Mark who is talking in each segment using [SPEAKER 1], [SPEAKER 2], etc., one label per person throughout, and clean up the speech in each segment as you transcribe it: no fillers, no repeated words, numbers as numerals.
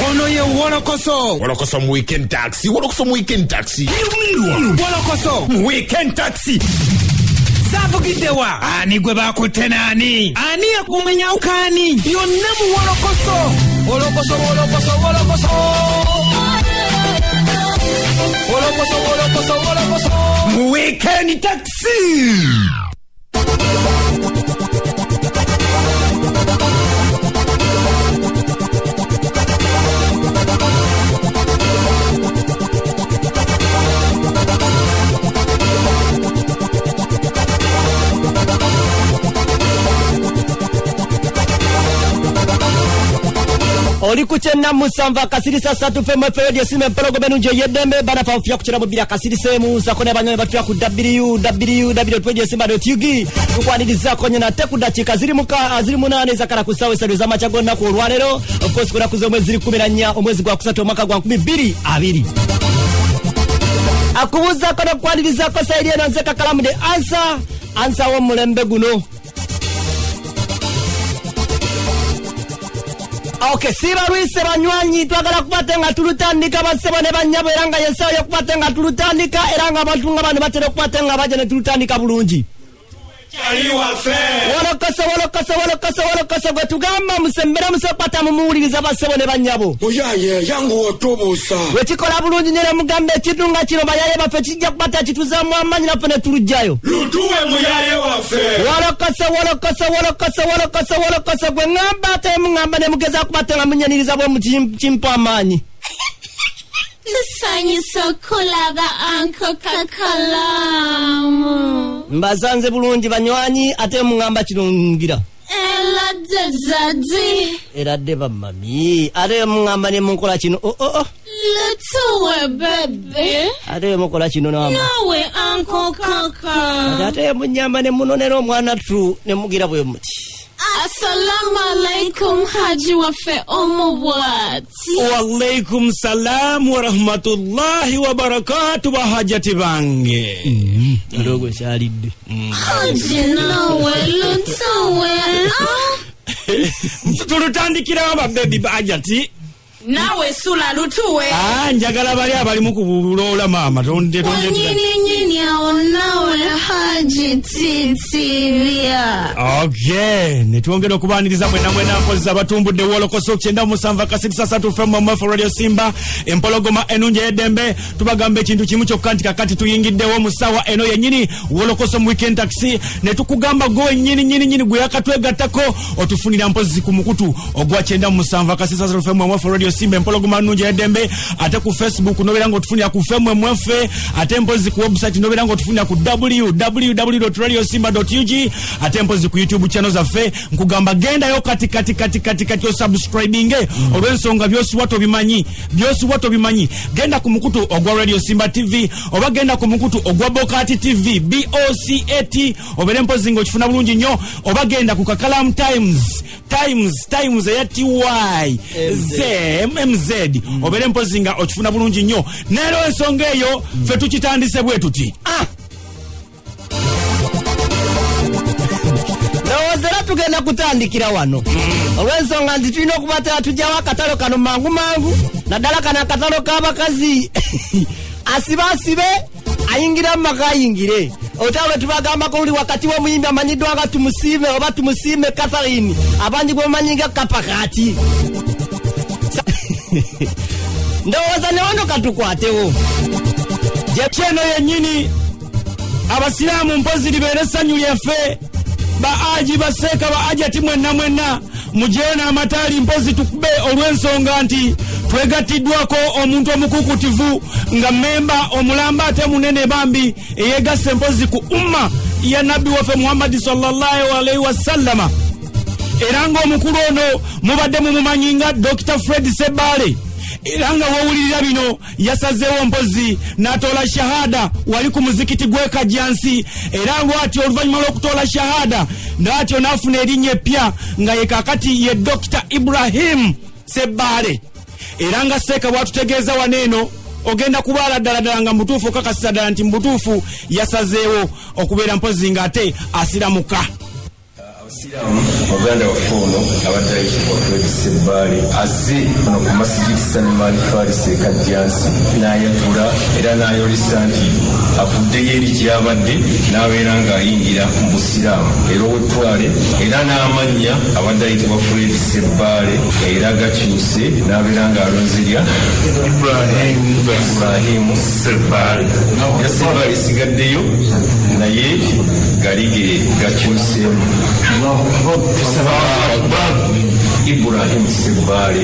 [SPEAKER 1] Ono ye Wolokoso.
[SPEAKER 2] Wolokoso mu weekend taxi. Wolokoso mu weekend taxi.
[SPEAKER 1] Wolokoso mu weekend taxi. Savugidewa. Ani gwe bakutenani. Ani akumenya ukani. Yonna mu Wolokoso. Wolokoso, Wolokoso, Wolokoso. Wolokoso, Wolokoso, Wolokoso. Mu weekend taxi. Oli kuchena musamva kasirisa satu fema radio sime pologo benuje yedembe bana fa ofya kuchira mubira kasirisa mu zakone banyo batwa ku www.radiosimba.ug ukwaniriza konye na tekuda chikaziri muka aziri munane zakara kusawe sadu za machago na ku rwanero of course kuna kuzo mwezi 14 omwezi gwa kusatu mwaka gwa 2022 akubuza kono kwaniriza ko saidi na nzeka kalamu de answer wo mulembe guno. Okay, siba ruise banywanyi twagala kubatenga tulutandika basebone banyabo eranga yesawo yokubatenga tulutandika eranga abatunga bano batera kubatenga bajene tulutandika bulungi. Wolokoso gwe tugamba musembera musopata mumuwuliriza basebone banyabo.
[SPEAKER 2] Oyaye yangu otobusa.
[SPEAKER 1] Wekikola bulungi nyere mugambe ekitunga kino bayaye bafe kijja kubata kituzamu amanyi naffe ne tulujjayo.
[SPEAKER 2] Lutuwe muyaye waffe.
[SPEAKER 1] Wolokoso gwe ngamba ate mungamba ne mugeza kubatenga munyaniriza bwe mukimpa amanyi.
[SPEAKER 3] Lusanyi sokulaba anko kakalamu.
[SPEAKER 1] Mbazanze bulungi banywanyi ate mungamba kirungira. Eradde bamami. Ate mungamba ne munkola kino.
[SPEAKER 3] Lutuwe bebe.
[SPEAKER 1] Ate mukola kino nama.
[SPEAKER 3] Nawe anko kaka.
[SPEAKER 1] Ate munyamba ne munonera omwana tu ne mugira bwe muti.
[SPEAKER 3] Assalamu alaikum haji wafe omubwati.
[SPEAKER 4] Wa alaikum salam wa rahmatullahi wa barakatuh wa hajati bange.
[SPEAKER 1] Ndogo shalide.
[SPEAKER 3] Haji nawe lutuwe.
[SPEAKER 4] Tulutandikira aba baby hajati.
[SPEAKER 3] Nawe sula lutuwe.
[SPEAKER 4] Njagala bali abali mu kubulola mama tonde.
[SPEAKER 3] Nyini nawe haji titiria.
[SPEAKER 4] Okay, netwongera okubaniriza mwena mpozi abatumbudde Wolokoso 97 kasirisa satu fm mu radio Simba empologoma enunje edembe tubagambe ekintu kimu kyokka nti kakati tuyingiddewo mu sawa eno yennyini Wolokoso mu weekend taxi netukugamba go nyini gwe yakatwegattako otufunira mpozi ku mukutu ogwa 97 kasirisa satu fm mu radio Simba empologoma enunje edembe ate ku Facebook nobera ngo tufunira ku FMMF ate mpozi ku website nobera ngo tufunira ku www.radiosimba.ug ate mpozi ku YouTube channel zaffe nkugamba genda yo kati yo subscribing olwensonga byosi wato bimanyi genda ku mukutu ogwa Radio Simba TV oba genda ku mukutu ogwa Bokati TV BOCAT obere mpozi ngo kifuna bulungi nnyo oba genda ku Kakalam Times ya TY MMZ obere mpozi nga okifuna bulungi nnyo nero ensonga eyo fe tukitandise bwe tuti
[SPEAKER 1] Nawazera tugenda kutandikira wano. Olwensonga nti tulina okubatera tujjawo akatalo kano mangu naddala kana akatalo k'abakazi asibe ayingira maka ayingire otawe tubagamba ko uli wakati wa muyimbi amanyiddwa nga tumusiime oba tumusiime Catherine abangi gwe manyinga kapakati ndowooza ne wano katukwatewo
[SPEAKER 4] jekyeno yennyini abasiraamu mpozi libeere essanyu lyaffe baaji baseeka baajati mwenna mujena amataali mpozi tukube olw'ensonga nti twegattiddwako omuntu omukukutivu nga memba omulamba ate munene bambi eyegasse mpozi ku umma ya nabbi waffe Muhammad sallallahu alaihi wasallama era ng'omukulu ono mubadde mumumanyi nga Dr. Fred Sebale era nga wawulirira bino yasazeewo mpozi n'atoola shahada wali ku muzikiti gwe Kajjansi era ng'atyo oluvannyuma lw'okutoola shahada n'atyo n'afuna erinnya eppya nga ye kaakati ye Dr. Ibrahim Sebale era nga seeka bwatutegeeza waneeno ogenda kubaala ddala nga mbutuufu okakasisa ddala nti mbutuufu yasazeewo okubeera mpozi ng'ate asiramuka.
[SPEAKER 5] Muganda waffe ono abadde ayitibwa Fred Ssebbale azze ono ku masigiti Salman Farisi e Kajjansi n'ayatula era n'ayolesa nti avuddeyo eri gy'abadde n'abeera ng'ayingira mu busiraamu era ow'ettwale era n'amannya abadde ayitibwa Fred Ssebbale era gakyuse n'abeera ng'alonze lya Ibrahim Ssebbale ya Ssebbale esigaddeyo naye galige gakyuseemu Ibrahim Ssebbale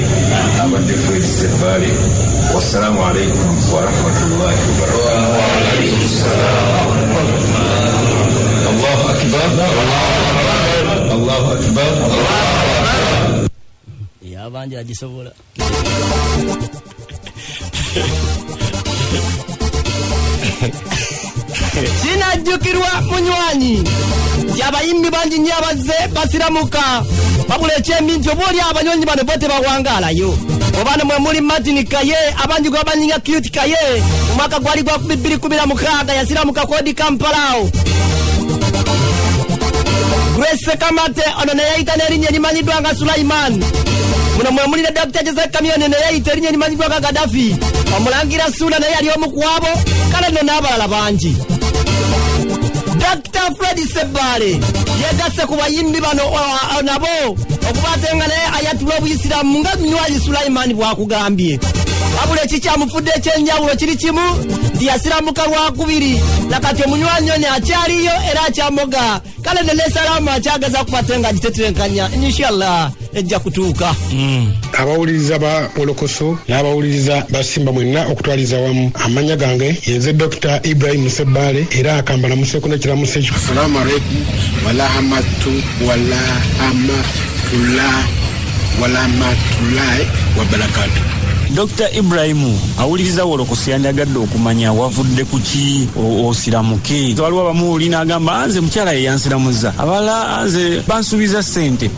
[SPEAKER 5] abadde Fred Ssebbale. Wassalamu alaikum wa rahmatullahi wa barakatuh. Allahu akbar, Allahu akbar.
[SPEAKER 1] Ya banja agisobola. Sinajjukirwa munywanyi nti abayimbi bangi nnyo abazze basiramuka babula ekyembi nti oba oli abanyonyi bano bo tebawangalayo obana mwe muli Martin Kaye abangi gwe banyinga Cute Kaye mu mwaka gwali gwa 2016 yasiramuka kodi Kampalao. Grace Kamate ono neyayita n'erinnya erimanyiddwa nga Sulaiman. Muno mwe muli ne Dr. Joseph Kamione neyayita erinnya erimanyiddwa nga Gaddafi. Omulangira Sula naye yali omu ku abo kale nno n'abalala bangi. Dr. Fred Ssebbale yegasse ku bayimbi bano nabo okubatenga naye ayatula obuyisiramu nga Munywanyi Sulaiman bwakugambye. Wabula ekikyamufudde ekyenjawulo kiri kimu nti yasiramuka lwakubiri nakati omunywanyi ono akyaliyo era akyamoga kale ne Salaamu akyagaza kubatenga agitetenkanya inshallah ejja kutuuka.
[SPEAKER 6] Abawuliriza ba Olokoso n'abawuliriza basimba mwenna okutwaliza wamu amanya gange yenze Dr. Ibrahim Ssebbale era akambala musekuna kiramusa ekyo.
[SPEAKER 7] Assalamu alaikum warahmatullahi wabarakatuh.
[SPEAKER 4] Dr. Ibrahimu awuliriza Olokoso yandagadde okumanya wavudde kuki osiramuke. Waliwo abamuwuli n'agamba nze mukyala ye yansiramuza abalala nze bansuubiza ssente.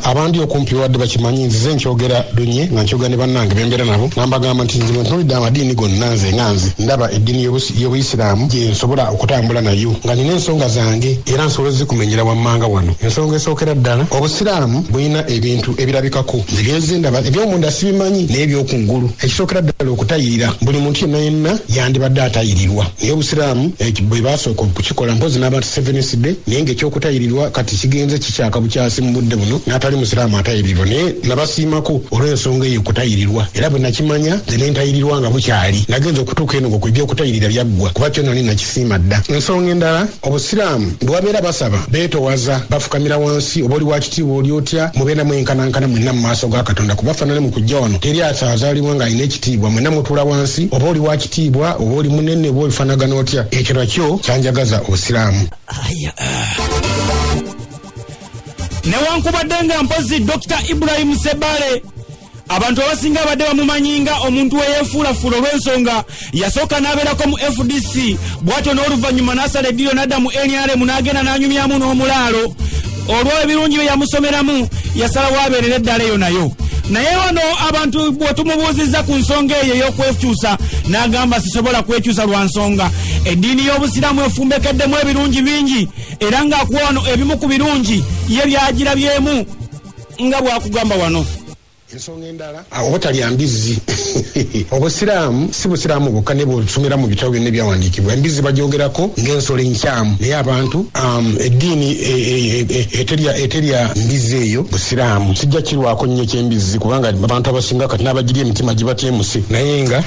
[SPEAKER 6] Abandi okumpi wadde bakimanyi nzize nkyogera dunye nga nkyogera ne bannange bembeera nabo nambagamba nti nze ntunulidde amadiini gonna nze ndaba eddiini y'Obuyisiraamu gye nsobola okutambula nayo nga nina ensonga zange era nsobola zikumenyera wammanga wano. Ensonga esookera ddala Obusiraamu bulina ebintu ebirabikako nzigenze ndaba ebyomunda sibimanyi n'ebyokungulu. Ekisookera ddala okutayirira buli muntu yenna yandibadde atayirirwa naye Obusiraamu bwe basooka okukikola mpozi n'abantu 7th day naye ng'ekyokutayirirwa kati kigenze kikyaka bukyasi mu budde buno n'atali Musiraamu atayirirwa naye nabasiimako olw'ensonga eyo okutayirirwa era bwe nakimanya nze ne ntayirirwa nga bukyali nagenza okutuuka eno ng'oku ebyokutayirira byaggwa kuba kyo nali nakisiima dda. Ensonga endala Obusiraamu bwe babeera basaba beetowaza bafukamira wansi oba oli wakitiibwa oli otya mubeera mwenkanankana mwenna mu maaso ga Katonda kuba faanane mu kujja wano teri azaalibwa nga alina ekitiibwa mwenna mutuula wansi oba oli wakitiibwa oba oli munene oba olifaanagana otya ekyo nakyo kyanjagaza Obusiraamu.
[SPEAKER 4] Newankubadde nga mpozi Dr. Ibrahim Ssebbale abantu abasinga abadde bamumanyi nga omuntu eyeefuulafuula olw'ensonga yasooka n'abeerako mu FDC bw'atyo n'oluvannyuma n'asala eddiiro n'adda mu NRM n'agenda n'anyumyamu n'omulaalo olw'ebirungi bye yamusomeramu yasalawo abeerera eddala eyo nayo. Naye wano abantu bw'otumubuuzizza ku nsonga eyo ey'okwekyusa n'agamba sisobola kwekyusa lwa nsonga eddiini y'Obusiraamu efumbekeddemu ebirungi bingi era ng'akuwa wano ebimu ku birungi ye byagirabyemu nga bw'akugamba wano.
[SPEAKER 6] Ensonga endala obutalya mbizzi Obusiraamu si Busiraamu bwokka ne bw'osomera mu bitabo byonna ebyawandiikibwa embizzi bagyogerako ng'ensolo enkyamu naye abantu eddiini eterya mbizzi eyo Busiraamu kijja kirwako nnyo ky'embizzi kubanga abantu abasinga kati n'abagirya emitima gibatyemuse naye nga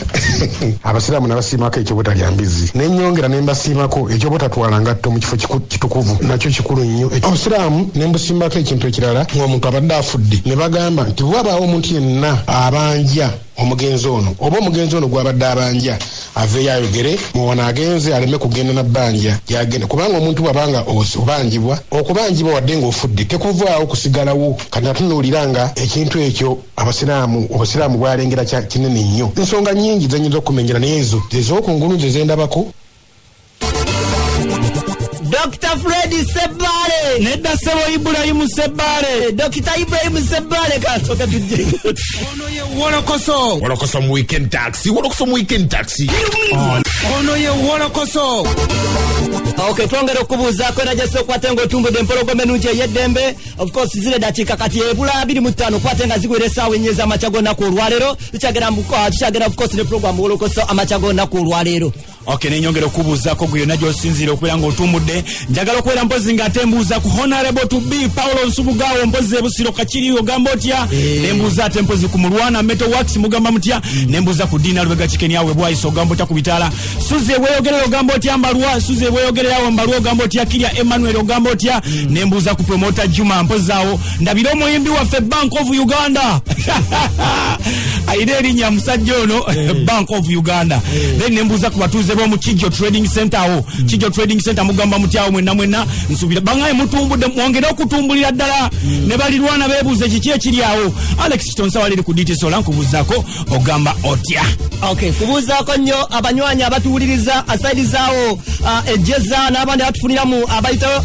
[SPEAKER 6] Abasiraamu n'abasiimako ekyobutalya mbizzi n'ennyongera ne mbasiimako ekyobutatwala ngatto mu kifo kitukuvu nakyo kikulu nnyo. Obusiraamu ne mbusiimako ekintu ekirala ng'omuntu abadde afudde ne bagamba nti bwabaawo omuntu yenna abanja omugenzi ono oba omugenzi ono gwabadde abanja aveeyo ayogere muwana agenze aleme kugenda na bbanja yagenda kubanga omuntu bwabanga obanjibwa okubanjibwa wadde ng'ofudde tekuvaawo kusigalawo kati natunuulira nga ekintu ekyo Obusiraamu bwalengera kinene nnyo. Ensonga nnyingi zenyinza okumenyera naye ezo ez'okungulu nze zendabako.
[SPEAKER 1] Dr. Fred Ssebbale
[SPEAKER 4] nedda ssebo Ibrahim Ssebbale
[SPEAKER 1] Dr. Ibrahim Ssebbale kasooka tujje
[SPEAKER 2] Wolokoso mu weekend taxi.
[SPEAKER 7] ono ye wolokoso.
[SPEAKER 1] Okay, twongera okubuuzaako era gyese okwate ng'otumbudde empologoma ennungi ey'eddembe. Of course zile dakiika kati ebula 25 kwate nga zigwera essaawa ennya ez'amakya g'olunaku olwaleero. Tukyagera of course ne program wolokoso amakya g'olunaku olwaleero.
[SPEAKER 4] Okay, nenyongera okubuuzaako gwe yonna gy'osinziira okubeera ng'otumbudde. Njagala okubeera mpozi ng'ate mbuuza ku Honorable to be Paulo Nsubugaawo mpozi ebusiro Kakiri ogamba otya? Ne mbuuza ate mpozi ku Mulwana Metal Works mugamba mutya? Ne mbuuza ku Dina Lubega Chicken yawe bwayise ogamba otya ku Bitaala? Suze weeyogerera ogamba otya Mbalwa? Suze weeyogerera awo Mbalwa ogamba otya? Kirya Emmanuel ogamba otya? Ne mbuuza ku Promoter Juma mpozi awo ndabira omuyimbi waffe Bank of Uganda. Ayina erinnya musajja ono Bank of Uganda. Then ne mbuuza ku batuuze b'omu Kijo Trading Center awo. Kijo Trading Center mugamba mutyawo mwenna nsubira bangaye mutumbudde mwongere okutumbulira ddala ne balirwana beebuuze kiki ekiri awo. Alex Kitonsa waliri ku DT Sola nkubuuzaako ogamba otya?
[SPEAKER 1] Okay, kubuuzaako nnyo abanywanyi abatuwuliriza aside zaawo ejjeza n'abandi abatufuniramu abayitayo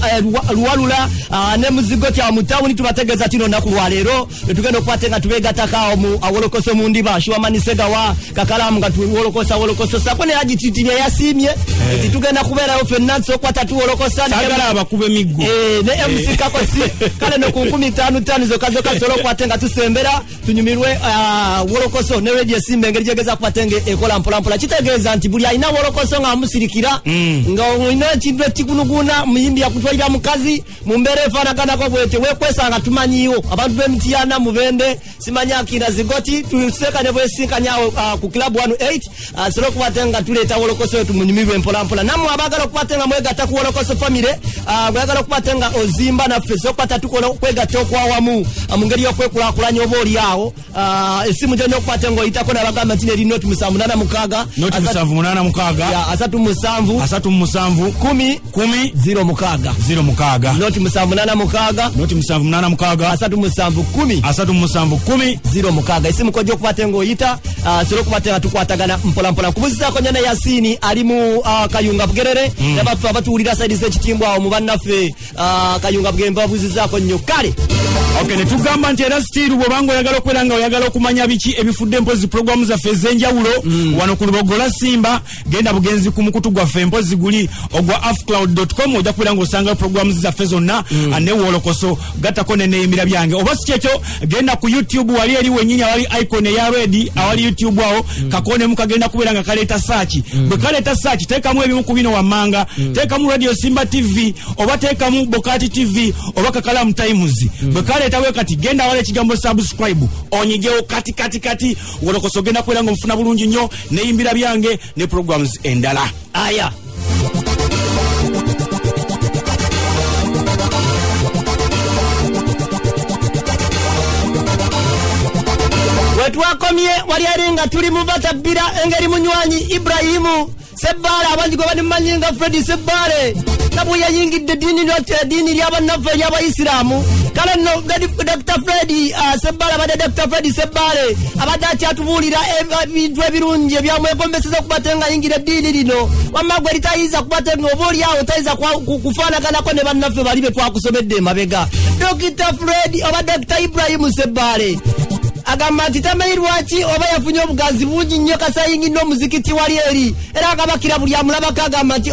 [SPEAKER 1] luwalula ne muzigo tya mu tawuni tubategeeza tino nnaku lwaleero tugenda okukwate nga tubeegattako mu awolokoso mu ndiba Shuamani Segawa Kakalamu nga tuwolokosa sako ne agititibya yasiimye nti tugenda kubeerayo ffenna nsokwata tuwolokosa
[SPEAKER 4] sagala abakuba emiggo
[SPEAKER 1] ne MC Kakosi kale no ku 15 zoka solo kwate nga tusembera tunyumirwe wolokoso ne radio simbe engeri gyegeza kukwate ekola mpolampola kitegeeza nti buli alina wolokoso nga amusirikira nga olina ekintu ekikunuguna muyimbi yakutwalira mukazi mu mbeera efaanaganako bwete weekwesanga tumanyiiwo abantu b'emitiana mubende simanya akina zigoti tusekane bwesinkanyawo ku club 18 solo kukwate nga tuleeta wolokoso tumunyumirwe mpolampola namwe abagala okukwate nga mwegatta ku wolokoso family mwagala okukwate nga ozimba naffe sokwata tukola okwegatta okwawamu mu ngeri y'okwekulaakulanya oba oli awo essimu gyonna okukwate nga oyitako nabagamba nti neri noti 786
[SPEAKER 4] noti 786
[SPEAKER 1] 37 10 06 noti 786 37 10 essimu kojja okukwate nga oyita solo okukwate nga tukwatagana mpolampola kubuzizaako nyana Yasini ali mu Kayunga Bugerere n'abaffe abatuwulira saidi z'ekitimbwa awo mu bannaffe Kayunga Bugerere babuzizaako nnyo kale.
[SPEAKER 4] Okay, ne tugamba nti era still bw'obanga oyagala okubeera nga oyagala okumanya biki ebifudde mpozi programu zaffe ez'enjawulo wano ku Lubogola Simba genda bugenzi ku mukutu gwaffe mpozi guli ogwa afcloud.com ojja kubeera ng'osangayo programu zaffe zonna ne wolokoso gattako neneeyimira byange oba si kyekyo genda ku YouTube wali eri wennyini awali icon eya red awali YouTube awo kakonemu kagenda kubeera nga kaleeta search bwe kaleeta search teekamu ebimu ku bino wammanga teekamu Radio Simba TV oba teekamu Bokati TV oba Kakalamu Times bwe kaleetawo kati genda wale ekigambo subscribe onyigewo kati wolokoso genda kubeera ng'omufuna bulungi nnyo neeyimbira byange ne programs endala
[SPEAKER 1] aya wetwakomye wali eri nga tuli mu batabbira engeri munywanyi Ibrahimu Sebbale abangi gwe banimanyi nga Freddy Sebbale nabwe yayingidde ddiini ly'abannaffe ery'Abayisiraamu kale nno Dr. Freddy Sebbale abadde Dr. Freddy Sebbale abadde akyatubuulira ebintu ebirungi ebyamwegombeseza kubate nga ayingira eddiini lino wamma gwe litayiza kubate nga oba oli awo tayiza kufaanaganako ne bannaffe bali be twakusomedde emabega Dr. Freddy oba Dr. Ibrahimu Sebbale agamba nti tamanyi lwaki oba yafunye obugazi bungi nnyo kasayingi n'omuzikiti wali eri era akabakira buli amulabako agamba nti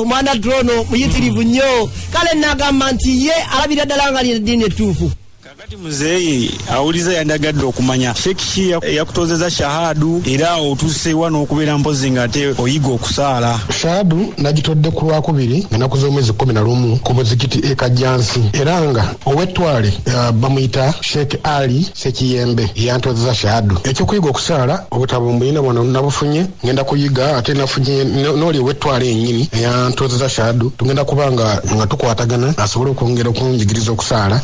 [SPEAKER 1] mwana drono muyitirivu nnyo kale nagamba nti ye alabira ddala nga lina eddiini ettuufu
[SPEAKER 8] kakati muzeeyi awuliza yandagadde okumanya shekiki yakutozeza shahadu era otuuse wano okubeera mpozi ng'ate oyiga okusaala
[SPEAKER 6] shahadu nagitodde ku lwakubiri ennaku z'omwezi 11 ku muzikiti ekajjansi era nga ow'ettwale bamuyita Sheikh Ali Sekiyembe yantozeza shahadu ekyokuyiga okusaala obutabo mbuyina wano nabufunye ngenda kuyiga ate nafunye n'oli ow'ettwale ennyini eyantozeza shahadu tugenda kuba nga tukwatagana asobole okwongera okunjigiriza okusaala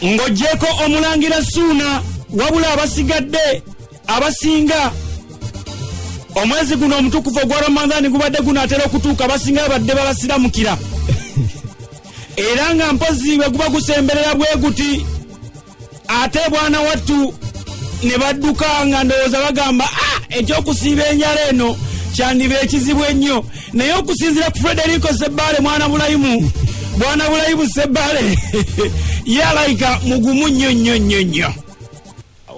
[SPEAKER 4] ng'oggyeko omulangira Suuna wabula abasigadde abasinga omwezi guno omutukuvu ogwa Ramadhaani gubadde gunaatera okutuuka abasinga badde babasiramukira era nga mpozi bwe guba gusemberera bwe guti ate bwana wattu ne badduka nga ndowooza bagamba ekyokusiiba enjala eno kyandiba ekizibu ennyo naye okusinziira ku Frederico Sebbale mwana Bulayimu bwana Bulayimu Sebbale yalayika mugumu nnyo.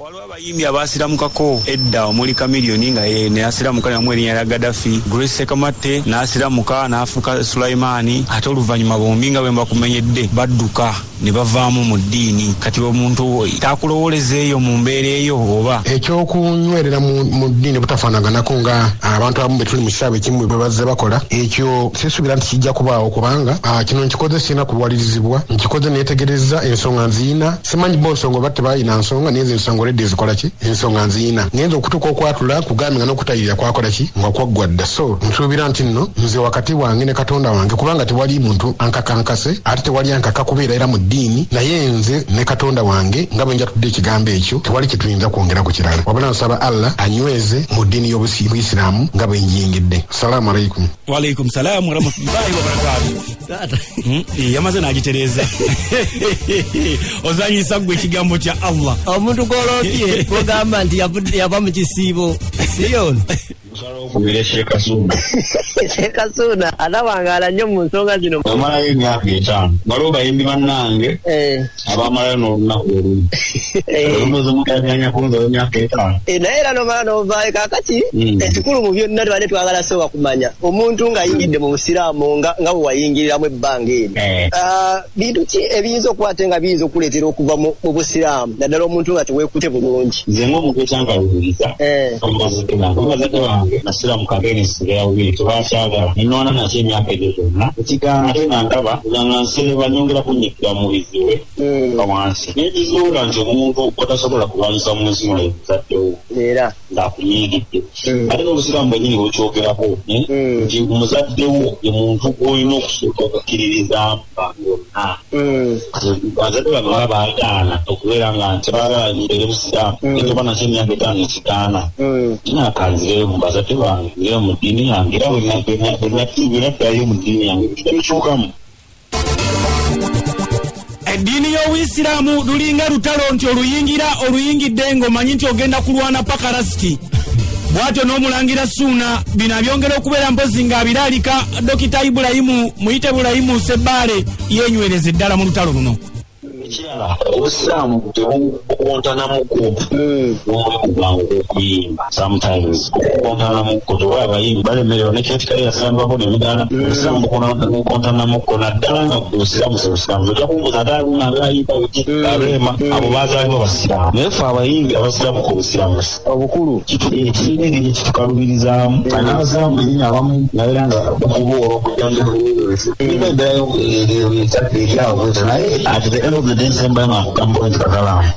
[SPEAKER 8] waliwo abayimbi abasiramukako edda omuli Kamiliyoni nga ye nasiramuka namwe erinnya lya Gaddafi, Grace Sekamatte nasiramuka n'afuuka Sulaimaani, ate oluvannyuma bombi nga bwe bakumenyedde badduka ne bavaamu mu ddiini. Kati omuntu takulowoleza eyo mu mbeera eyo oba
[SPEAKER 6] ekyokunywerera mu ddiini butafaanaganako nga abantu abamu bwe tuli mu kisaawe ekimu bwe bazze bakola, ekyo sisuubira nti kijja kubaawo kubanga kino nkikoze sirina kulwalirizibwa, nkikoze neetegereza ensonga nziina. Simanyi bo nsonga oba tebalina nsonga naye ensonga oledde ezikola ki ensonga nziina. Ngenza okutuuka okwatula kugambe nga n'okutayirira kwakola ki nga kwaggwa dda. So nsuubira nti nno nze wakati wange ne Katonda wange, kubanga tewali muntu ankakankase ate tewali ankaka kubeera era mu ddiini, naye nze ne Katonda wange nga bwe njatudde ekigambo ekyo tewali kye tuyinza kwongera ku kirala. Wabula nsaba Allah anyweze mu ddiini y'Obuyisiraamu nga bwe njingidde. Salaamu alaikum.
[SPEAKER 4] Wa alaikum salaam wa rahmatullahi wa barakatuh. Yamaze n'agitereeza. Ozanyisa gwe ekigambo kya Allah.
[SPEAKER 1] Omuntu golotye kugamba nti yava mu kisiibo siyono.
[SPEAKER 5] Okubira
[SPEAKER 1] Shekasuna anawangala nnyo mu nsonga zino.
[SPEAKER 5] Amalayo emyaka 5 waliwo bayimbi bannange abamalayo n'olunaku olumu olumozi omutaganya kunza emyaka 5
[SPEAKER 1] naye era nomala novaayo kakati ekikulu mu byonna tubadde twagala soba kumanya omuntu ng'ayingidde mu busiraamu nga bwe wayingiriramu ebbanga eri bintu ki ebiyinza okukwate nga biyinza okuleetera okuva mu busiraamu naddala omuntu nga teweekute bulungi.
[SPEAKER 5] nze ng'omuntu ekyankaluubiriza omubazadde wange nasiramu kagenesi yawubiri tebakyagala ninoona nakyo emyaka egyo gyonna ekigaana ate nantaba nga nsereba nyongera kunyikira mu biziwe nga wansi nekizuula nti omuntu otasobola kulwanyisa mumuzimu lwe muzaddewo
[SPEAKER 1] era
[SPEAKER 5] ng'akunyiigidde ate n'obusiraamu bwennyini bwekyogerako nti muzaddewo ye muntu gw'olina okusooka okukkiririzaamu bonna bazadde bange baba baagaana okubeera nga tebaagala nyirere busiraamu etoba nakyo emyaka 5 ekigaana kinakanzireyo mu bazadde bange ngera mu ddiini yange era bwenaddayo mu ddiini yange bikyukamu.
[SPEAKER 4] Eddiini y'Obuyisiraamu lulinga lutalo nti oluyingidde ng'omanyi nti ogenda kulwana paka rasiti. Bw'atyo n'omulangira Ssuuna bino abyongera okubeera mpozi ng'abiraalika Dokita Muyite Ibulayimu Ssebaale yeenywereza eddala mu lutalo luno.
[SPEAKER 5] Ekirala obusiraamu tebukontanamuko n'omwekuganga okuyimba sometimes okukontanamuko tewa abayimbi balemerewa nekeetikali yasambako nemidaala obusiraamu bukontanamuko naddala nga busiraamu sebusiraamu ojja kumbuza ate alunange ayimba biki abeema abo baazaalibwa basiraamu naye ffe abayimbi abasiraamu ku busiraamu obukulu kirina engeri kitukalubirizaamu n'abasiraamu bennyini abamu nabeera nga okuboora okujjanja nina eddalayo eryawo bwetyo naye ate the end of the day nsembayo ngakugamba nti kakalamu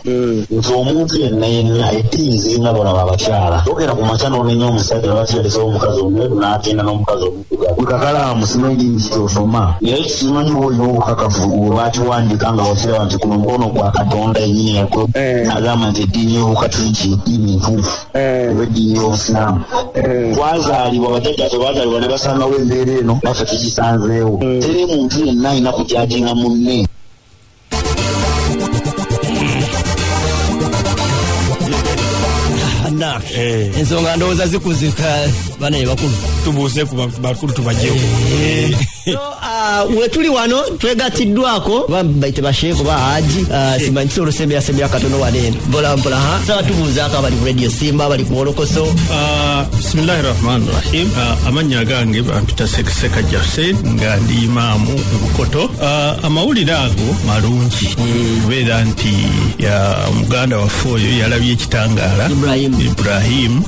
[SPEAKER 5] nti omuntu yenna ettiinzirina bona abakyala togera ku makya n'onenya omusajja bakyalesa omukazi omweru n'agenda n'omukazi omuddugavu bwe kakalamu simanyi kitosoma naye kimanyi olina obukakafu bwebakiwandika nga wakiraba nti kuno mukono gwa Katonda yennyini yako agamba nti eddiini y'obukatuliki eddiini ntuufu oba eddiini y'obusiraamu twazaalibwa bajjajja tebazaalibwa ne basangawo embeera eno baffe tugisanzeewo tere muntu yenna alina kujajinga munne.
[SPEAKER 1] ensonga ndowooza zikuzika banaye bakulu
[SPEAKER 4] tubuuse ku bakulu tubajeeko.
[SPEAKER 1] wetuli wano twegatiddwako baite basheeko ba haji simanyi olusembeyasembeya katono waneeno mpolampola saba tubuuzaako abali ku radio Simba abali ku Wolokoso.
[SPEAKER 9] Bismillahi rahmani rahim. Amannya gange bampita Sekiseka Hussein nga ndi imaamu Bukoto. Amawulire ago malungi kubeera nti muganda waffe oyo yalabye ekitangaala Ibrahim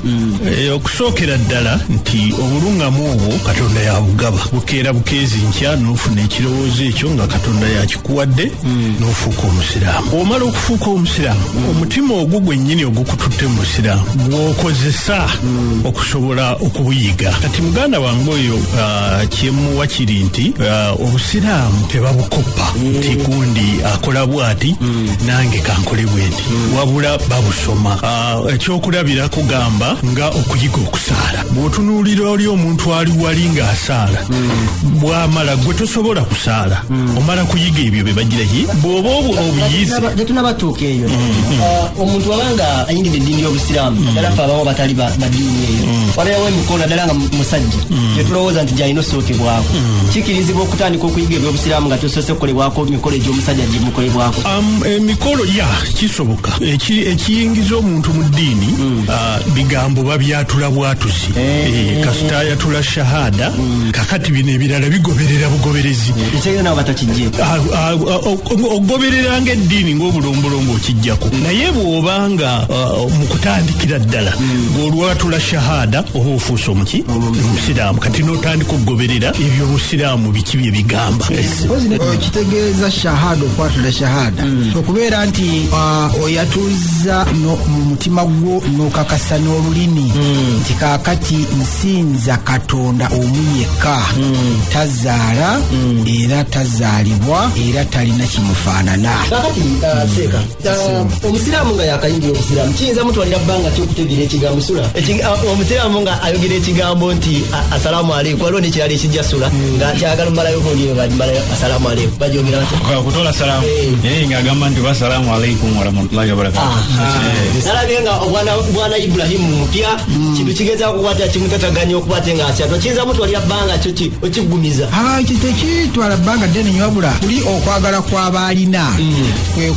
[SPEAKER 9] okusookera ddala nti obulungamu obwo Katonda yabugaba bukeera bukeezi nkya n'ofuna ekirowoozo ekyo nga Katonda yakikuwadde n'ofuuka omusiraamu. Omala okufuuka omusiraamu omutima ogwo gwennyini ogukututte mu busiraamu bw'okozesa okusobola okubuyiga. Kati muganda wange oyo kyemuwa kiri nti obusiraamu tebabukoppa nti gundi akola bw'ati nange kankole bw'enti wabula babusoma. Ekyokulabira kugamba nga okuyiga okusaala. Bw'otunuulira oli omuntu ali wali ng'asaala bwamala gwe tosobola kusaala omala kuyiga ebyo bebagirahi bwoba obuyizi
[SPEAKER 1] tetunabatuuka eyo omuntu wabanga ayingidde eddiini y'obusiraamu ddala fe abawo batali badiini eyo wabeerawo emikono ddala nga musajja gyetulowooza nti gyalina osookebwako kikirizibwa okutandika okuyiga ebyobusiraamu nga tosoose kukolebwako emikolo egy'omusajja gyemukolebwako
[SPEAKER 9] emikolo kisoboka ekiyingiza omuntu mu ddiini bigambo babyatula bwatuzi kasita ayatula shahada kakati bino ebirala bigoberera bugoberezi ogoberera ng'eddiini ng'obulombolombo okijjako naye bw'obanga mu kutandikira ddala ng'olwatula shahada oba ofuuse omusiraamu kati n'otandika okugoberera ebyobusiraamu biki bye bigamba
[SPEAKER 10] kitegeeza shahada okwatula shahada okubeera nti oyatuliza mu mutima gwo n'okakasa n'olulimi nti kaakati nsinza katonda omu yekka tazaala era tazaalibwa era talina kimufaanana
[SPEAKER 1] kakati seeka omusiraamu nga yakayingira obusiraamu kiyinza mutwalira bbanga kyokutegeera ekigambo sula omusiraamu nga ayogera ekigambo nti asalaamu aleikum waliwo nekirala ekijja sula nga kyagala omalayo kuliyo bamalayo asalaamu aleikum bajogera
[SPEAKER 8] kutola salaamu ng'agamba nti wasalaamu aleikum warahmatullahi wabarakatuh
[SPEAKER 1] nalabye nga bwana Ibrahimu mupya kintu kigezaako kukwata kimutataganya okukwate nga akyatwa kiyinza mutwalira bbanga kyo okigumiza
[SPEAKER 10] tekitwala bbanga ddene nnyo wabula kuli okwagala kw'abaalina kwe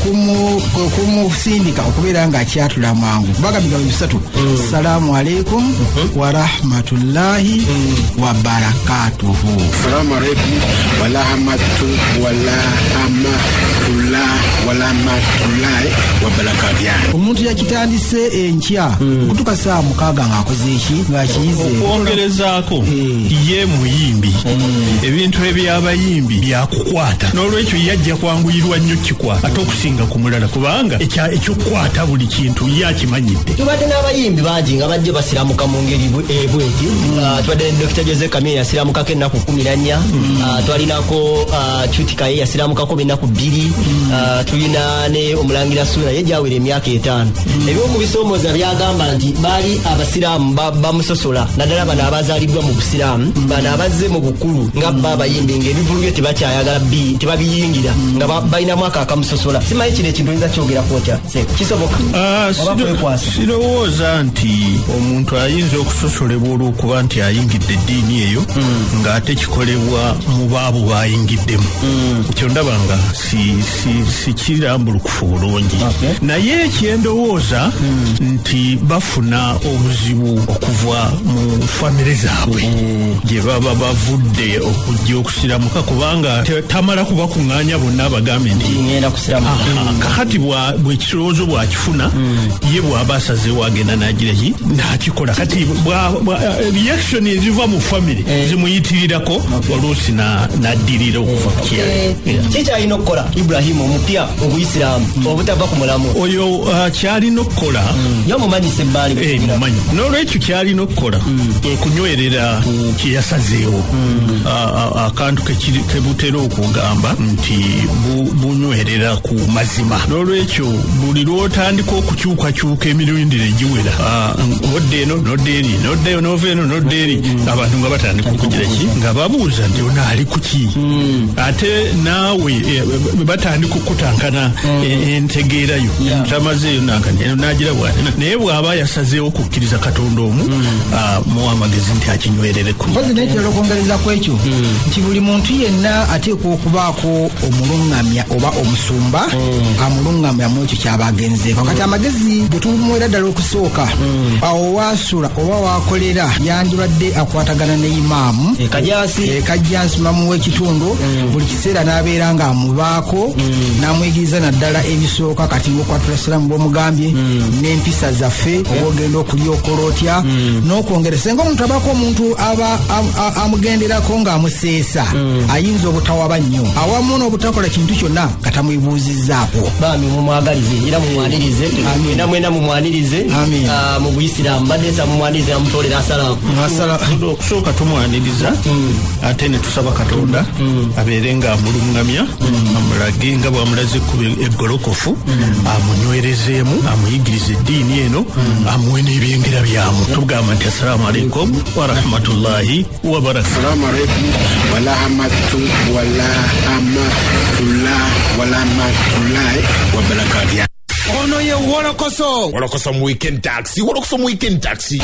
[SPEAKER 10] kumusindika okubeera nga akyatula mangu kubaga bigambo bisatu salaamu aleikum warahmatullahi wabarakatuhu
[SPEAKER 6] salaamu aleikum warahmatullahi wabarakatuhu.
[SPEAKER 10] Omuntu yakitandise enkya kutuka saa 6 ng'akoze eki ng'akiyize
[SPEAKER 9] okwongerezaako ye muyimbi ebintu eby'abayimbi byakukwata n'olwekyo yajja kwanguyirwa nnyo kikwata ate okusinga ku mulala kubanga ekyokukwata buli kintu ye akimanyidde.
[SPEAKER 1] Tubadde n'abayimbi bangi nga bajja basiramuka mu ngeri bweti. Tubadde ne Dr. Jose Kamye yasiramukako ennaku 14, twalinako Chutikaye yasiramukako ennaku 2, tulina ne Omulangira Sula ye gyawera emyaka 5. Eby'omu bisomooza byagamba nti baali abasiraamu bamusosola naddala bano abazaalibwa mu busiraamu bano abazze mu bukulu nga babayimbi ng'ebivulu byo tebakyayagala tebabiyingira nga balina mwaka akamusosola. Simanyi kino ekintu oyinza kyogerako otya kisoboka?
[SPEAKER 9] Sirowooza nti omuntu ayinza okusosolebwa olw'okuba nti ayingidde eddiini eyo ng'ate kikolebwa mu baabo bayingiddemu. Ekyo ndaba nga si kirambulukufu bulungi. Naye ekyendowooza nti bafuna obuzibu okuva mu famire zaabwe gye baba bavudde okujja okusiramuka kubanga tamala kubakuŋŋaanya bonna abagambe nti
[SPEAKER 1] ngenda kusiramuka.
[SPEAKER 9] Kakati bw'ekirowoozo bw'akifuna ye bw'aba asazeewo agenda n'agiraki n'akikola. Kati reaction eziva mu famire zimuyitirirako oluusi n'addirira okuva ku kyali.
[SPEAKER 1] Kikyalina okukola Ibrahimu omupya obuyisiraamu obutava ku mulamu
[SPEAKER 9] oyo kyalina okukola
[SPEAKER 1] yomumanyisa ebbaali
[SPEAKER 9] mumanyi n'olwekyo kyalina okukola okunywerera kye yasazeewo akantu kebutera okugamba nti bunywerera ku mazima. N'olwekyo buli lw'otandika okukyukakyuka emirindiro egiwera odde eno nodde eri noddeyo nova eno nodde eri abantu nga batandika okugira ki nga babuuza nti ono ali ku ki ate naawe batandika okutankana entegeerayo tamazeeyo nagira bwati naye bw'aba yasazeewo okukkiriza Katonda omu muwa amagezi nti akinywerereko.
[SPEAKER 10] Mpozi n'ekirala okwongereza ku ekyo nti buli muntu yenna ateekwa okubaako omuluŋŋamya oba omusumba amuluŋŋamya mu ekyo kyaba agenzeeko. Kati amagezi ge tumuwera ddala okusooka awo waasula oba waakolera yandibadde akwatagana ne imaamu ekajjansi mamu w'ekitundu buli kiseera n'abeera ng'amubaako n'amuyigiriza naddala ebisooka kati ng'okwatula siraamu bw'omugambye n'empisa zaffe oba ogenda okulya okola otya n'okwongera senga omuntu abaako omuntu aba amugenderako ng'amuseesa ayinza obutawaba nnyo awamu n'obutakola kintu kyonna nga tamwebuuzizzaako.
[SPEAKER 1] Bami mumwagalize era mumwanirize mwena mumwanirize mu buyisiraamu baddeesa mumwanirize amutoolera asalaamu.
[SPEAKER 9] Okusooka tumwaniriza ate ne tusaba Katonda abeere nga amuluŋŋamya amulage agenga bwamulaze ku eggolokofu amunywerezeemu amuyigiriza eddiini eno amuwe n'ebyengera byamu tugamba nti assalamu alaikum warahmatullahi wabarakatuh.
[SPEAKER 6] Assalamu alaikum warahmatullahi wabarakatuh.
[SPEAKER 7] Ono ye Wolokoso.
[SPEAKER 2] Wolokoso mu weekend taxi.